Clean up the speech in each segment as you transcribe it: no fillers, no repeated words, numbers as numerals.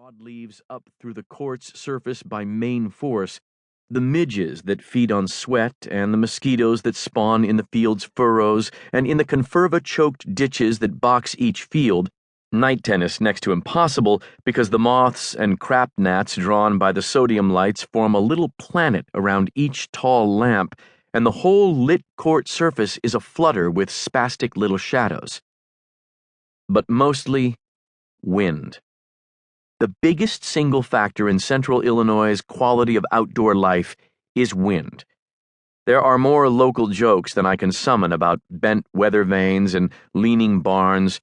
broadleaves up through the quartz surface by main force, the midges that feed on sweat and the mosquitoes that spawn in the field's furrows and in the conferva-choked ditches that box each field, night tennis next to impossible because the moths and crap gnats drawn by the sodium lights form a little planet around each tall lamp, and the whole lit court surface is aflutter with spastic little shadows. But mostly wind. The biggest single factor in central Illinois' quality of outdoor life is wind. There are more local jokes than I can summon about bent weather vanes and leaning barns,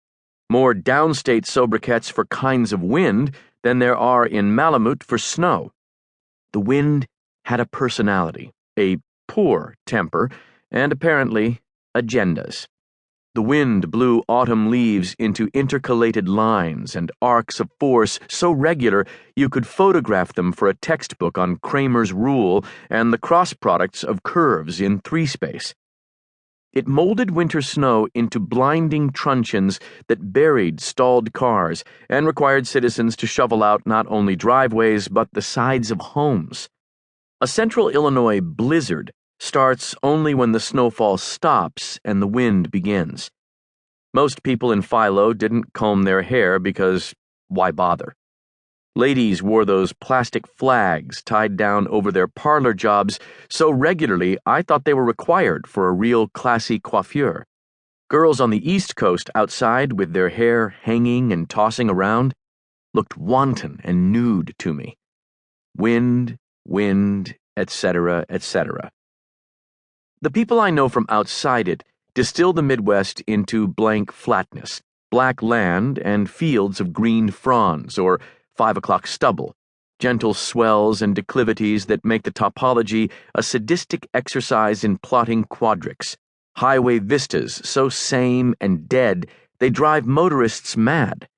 more downstate sobriquets for kinds of wind than there are in Malamute for snow. The wind had a personality, a poor temper, and apparently agendas. The wind blew autumn leaves into intercalated lines and arcs of force so regular you could photograph them for a textbook on Kramer's rule and the cross products of curves in three-space. It molded winter snow into blinding truncheons that buried stalled cars and required citizens to shovel out not only driveways but the sides of homes. A central Illinois blizzard starts only when the snowfall stops and the wind begins. Most people in Philo didn't comb their hair because why bother? Ladies wore those plastic flags tied down over their parlor jobs so regularly I thought they were required for a real classy coiffure. Girls on the East Coast outside with their hair hanging and tossing around looked wanton and nude to me. Wind, etc., etc. The people I know from outside it distill the Midwest into blank flatness, black land and fields of green fronds or 5 o'clock stubble, gentle swells and declivities that make the topology a sadistic exercise in plotting quadrics, highway vistas so same and dead they drive motorists mad.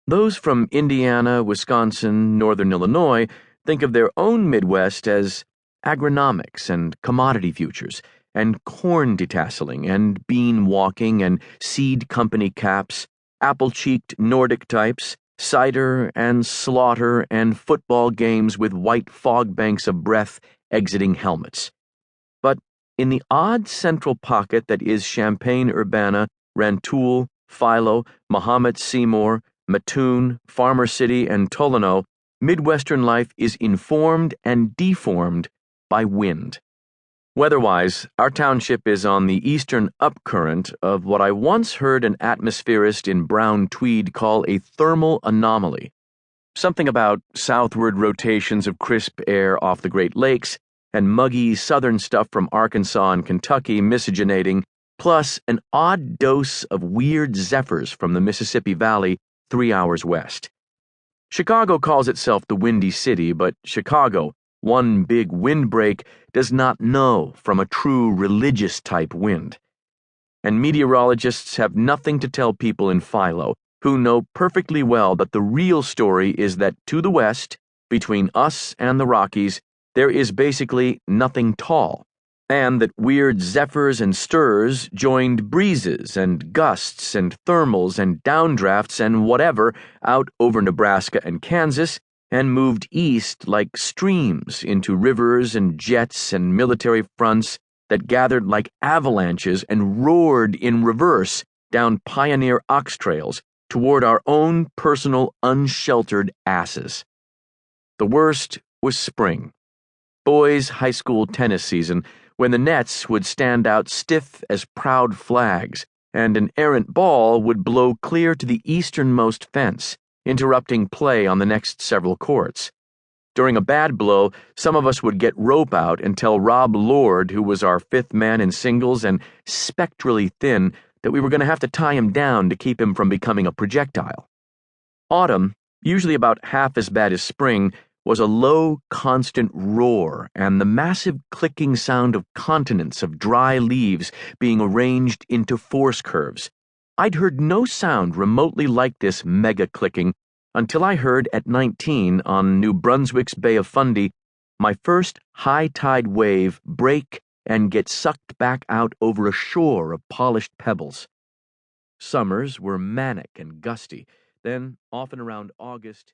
Those from Indiana, Wisconsin, northern Illinois think of their own Midwest as agronomics and commodity futures, and corn detasseling and bean walking and seed company caps, apple-cheeked Nordic types, cider and slaughter and football games with white fog banks of breath exiting helmets. But in the odd central pocket that is Champaign-Urbana, Rantoul, Philo, Mahomet Seymour, Mattoon, Farmer City, and Tolano, Midwestern life is informed and deformed by wind. Weather-wise, our township is on the eastern upcurrent of what I once heard an atmospherist in brown tweed call a thermal anomaly. Something about southward rotations of crisp air off the Great Lakes and muggy southern stuff from Arkansas and Kentucky miscegenating, plus an odd dose of weird zephyrs from the Mississippi Valley 3 hours west. Chicago calls itself the Windy City, but Chicago, one big windbreak, does not know from a true religious-type wind. And meteorologists have nothing to tell people in Philo, who know perfectly well that the real story is that to the west, between us and the Rockies, there is basically nothing tall, and that weird zephyrs and stirs joined breezes and gusts and thermals and downdrafts and whatever out over Nebraska and Kansas and moved east like streams into rivers and jets and military fronts that gathered like avalanches and roared in reverse down pioneer ox trails toward our own personal unsheltered asses. The worst was spring, boys' high school tennis season, when the nets would stand out stiff as proud flags and an errant ball would blow clear to the easternmost fence, interrupting play on the next several courts. During a bad blow, some of us would get rope out and tell Rob Lord, who was our fifth man in singles and spectrally thin, that we were going to have to tie him down to keep him from becoming a projectile. Autumn, usually about half as bad as spring, was a low, constant roar and the massive clicking sound of continents of dry leaves being arranged into force curves. I'd heard no sound remotely like this mega-clicking until I heard at 19 on New Brunswick's Bay of Fundy my first high-tide wave break and get sucked back out over a shore of polished pebbles. Summers were manic and gusty, then, often around August,